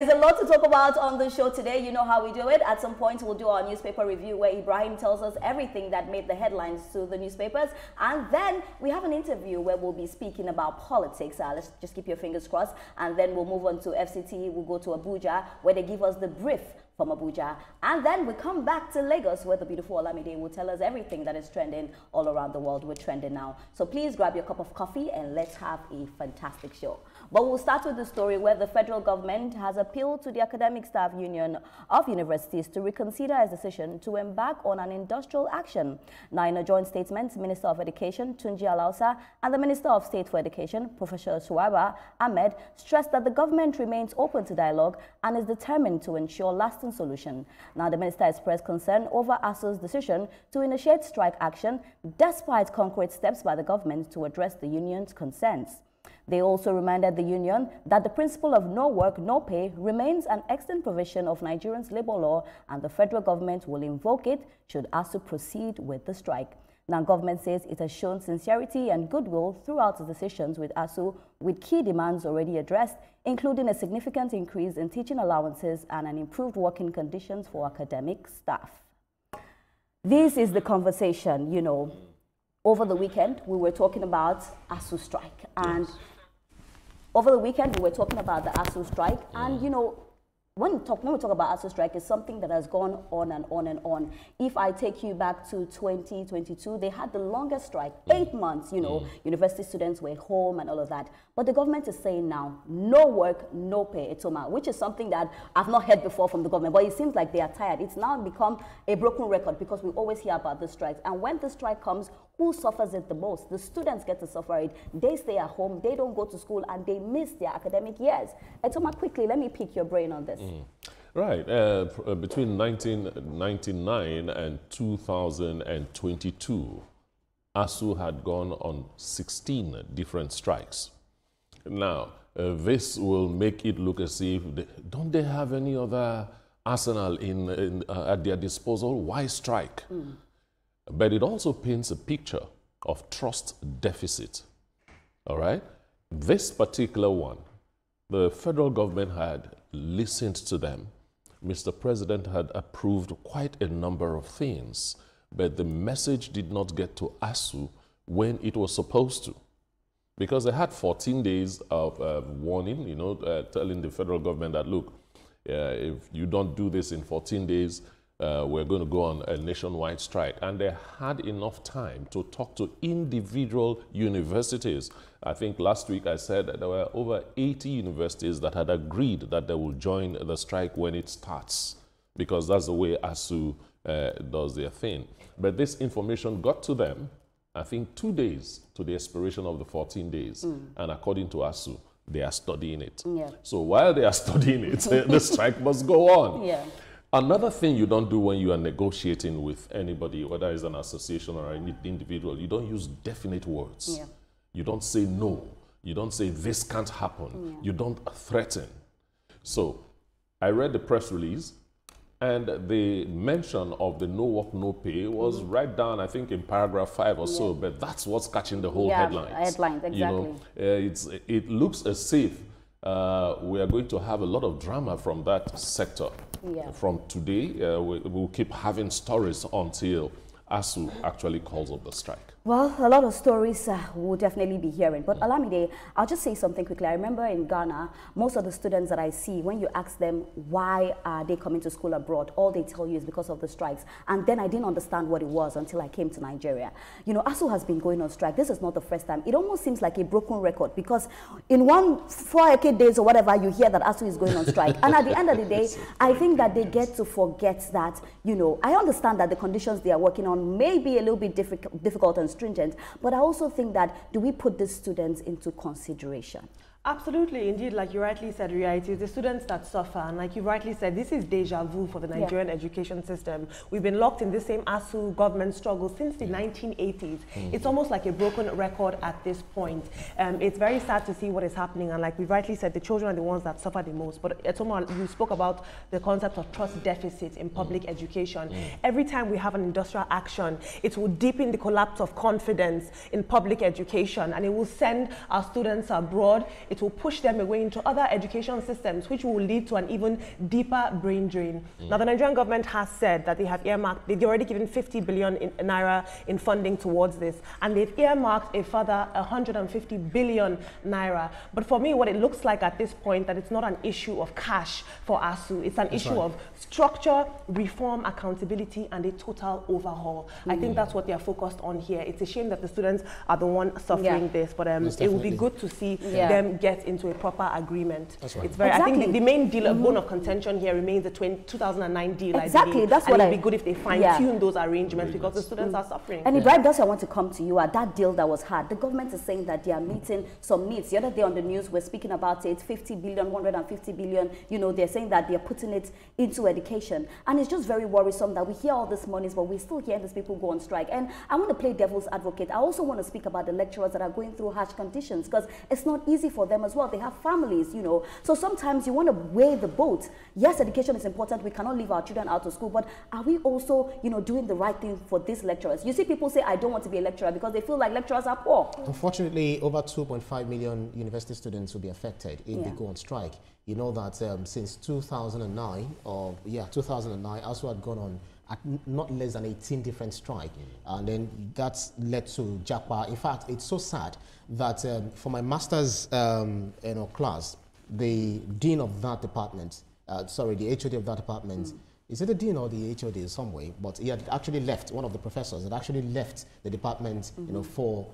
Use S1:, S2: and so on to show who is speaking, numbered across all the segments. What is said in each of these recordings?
S1: There's a lot to talk about on the show today. You know how we do it. At some point, we'll do our newspaper review where Ibrahim tells us everything that made the headlines to the newspapers. And then we have an interview where we'll be speaking about politics. Let's just keep your fingers crossed. And then we'll move on to FCT. We'll go to Abuja where they give us the brief from Abuja. And then we come back to Lagos where the beautiful Olamide will tell us everything that is trending all around the world. We're trending now. So please grab your cup of coffee and let's have a fantastic show. But we'll start with the story where the federal government has appealed to the Academic Staff Union of Universities to reconsider its decision to embark on an industrial action. Now, in a joint statement, Minister of Education, Tunji Alausa, and the Minister of State for Education, Professor Suwaiba Ahmed, stressed that the government remains open to dialogue and is determined to ensure lasting solution. Now, the minister expressed concern over ASUU's decision to initiate strike action despite concrete steps by the government to address the union's concerns. They also reminded the union that the principle of no work, no pay remains an excellent provision of Nigeria's labor law, and the federal government will invoke it should ASUU proceed with the strike. Now, government says it has shown sincerity and goodwill throughout its decisions with ASUU, with key demands already addressed, including a significant increase in teaching allowances and an improved working conditions for academic staff. This is the conversation, you know. Over the weekend, we were talking about ASUU strike. And over the weekend, we were talking about the ASUU strike. And, you know, when we talk about ASUU strike, it's something that has gone on and on and on. If I take you back to 2022, they had the longest strike, 8 months, you know, university students were home and all of that. But the government is saying now, no work, no pay, Etoma, which is something that I've not heard before from the government. But it seems like they are tired. It's now become a broken record because we always hear about the strikes. And when the strike comes, who suffers it the most? The students get to suffer it. They stay at home, they don't go to school, and they miss their academic years. Etoma, quickly, let me pick your brain on this.
S2: Right. Between 1999 and 2022, ASUU had gone on 16 different strikes. Now, this will make it look as if, don't they have any other arsenal at their disposal? Why strike? But it also paints a picture of trust deficit. All right? This particular one, the federal government had listened to them. Mr. President had approved quite a number of things, but the message did not get to ASUU when it was supposed to. Because they had 14 days of warning, you know, telling the federal government that, look, if you don't do this in 14 days, we're going to go on a nationwide strike. And they had enough time to talk to individual universities. I think last week I said that there were over 80 universities that had agreed that they will join the strike when it starts, because that's the way ASUU does their thing. But this information got to them, I think, 2 days to the expiration of the 14 days. And according to ASUU, they are studying it. So while they are studying it, the strike must go on. Another thing you don't do when you are negotiating with anybody, whether it's an association or an individual, you don't use definite words. You don't say no. You don't say this can't happen. You don't threaten. So I read the press release, and the mention of the no work, no pay was right down, I think, in paragraph 5 or so, but that's what's catching the whole headlines.
S1: Headlines, exactly.
S2: You know, it looks as if we are going to have a lot of drama from that sector. From today, we'll keep having stories until ASUU actually calls up the strike.
S1: Well, a lot of stories we'll definitely be hearing. But Olamide, I'll just say something quickly. I remember in Ghana, most of the students that I see, when you ask them why are they coming to school abroad, all they tell you is because of the strikes. And then I didn't understand what it was until I came to Nigeria. You know, ASUU has been going on strike. This is not the first time. It almost seems like a broken record because in 4 days or whatever, you hear that ASUU is going on strike. And at the end of the day, I think that they get to forget that, you know, I understand that the conditions they are working on may be a little bit difficult and stringent, but I also think that, do we put these students into consideration?
S3: Absolutely, indeed, like you rightly said, Ria, it is the students that suffer, and like you rightly said, this is deja vu for the Nigerian education system. We've been locked in the same ASUU government struggle since the 1980s. It's almost like a broken record at this point. It's very sad to see what is happening, and like we rightly said, the children are the ones that suffer the most. But Etoma, you spoke about the concept of trust deficit in public education. Every time we have an industrial action, it will deepen the collapse of confidence in public education, and it will send our students abroad. It it will push them away into other education systems, which will lead to an even deeper brain drain. Now, the Nigerian government has said that they have earmarked, they've already given 50 billion naira in funding towards this, and they've earmarked a further 150 billion naira. But for me, what it looks like at this point, that it's not an issue of cash for ASUU, it's an issue of structure, reform, accountability, and a total overhaul. I think that's what they are focused on here. It's a shame that the students are the ones suffering this, but it will be good to see them get into a proper agreement. That's right. It's very, I think the main deal, bone of contention here remains the 2009 deal.
S1: Exactly, that's
S3: and
S1: what
S3: it would be good if they fine-tune those arrangements because the students are suffering.
S1: And Ibrahim, that's what I want to come to you at. That deal that was had, the government is saying that they are meeting some needs. The other day on the news, we're speaking about it, 50 billion, 150 billion, you know, they're saying that they're putting it into education. And it's just very worrisome that we hear all this monies, but we still hear these people go on strike. And I want to play devil's advocate. I also want to speak about the lecturers that are going through harsh conditions, because it's not easy for them as well. They have families, you know. So sometimes you want to weigh the boat. Yes, education is important. We cannot leave our children out of school, but are we also, you know, doing the right thing for these lecturers? You see people say, I don't want to be a lecturer because they feel like lecturers are poor.
S4: Unfortunately, over 2.5 million university students will be affected if they go on strike. You know that since 2009, ASUU had gone on at not less than 18 different strikes, and then that's led to JAPA. In fact, it's so sad that for my master's class, the dean of that department, the HOD of that department, is it the dean or the HOD in some way? But he had actually left, one of the professors had actually left the department, you know, for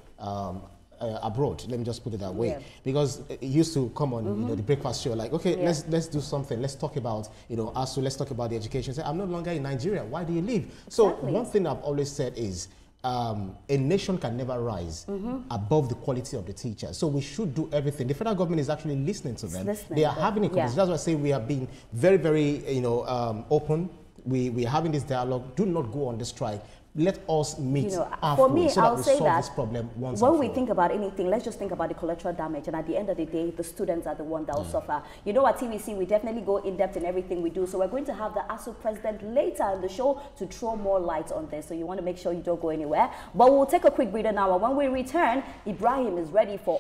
S4: abroad. Let me just put it that way, because it used to come on, you know, the breakfast show, like, okay, let's do something. Let's talk about, you know, ASUU. Let's talk about the education. Say, I'm no longer in Nigeria. Why do you leave? So one thing I've always said is, a nation can never rise above the quality of the teacher. So we should do everything. The federal government is actually listening to them. They are having a conversation. That's why I say we have been very, very, you know, open. We are having this dialogue. Do not go on the strike. Let us meet
S1: for me,
S4: so
S1: I'll
S4: that we
S1: say
S4: solve
S1: that
S4: this problem once
S1: when
S4: and
S1: we
S4: for
S1: think about anything, let's just think about the collateral damage, and at the end of the day, the students are the ones that will suffer. You know, at TVC, we definitely go in depth in everything we do, so we're going to have the ASUU president later in the show to throw more light on this, so you want to make sure you don't go anywhere. But we'll take a quick breather now, and when we return, Ibrahim is ready for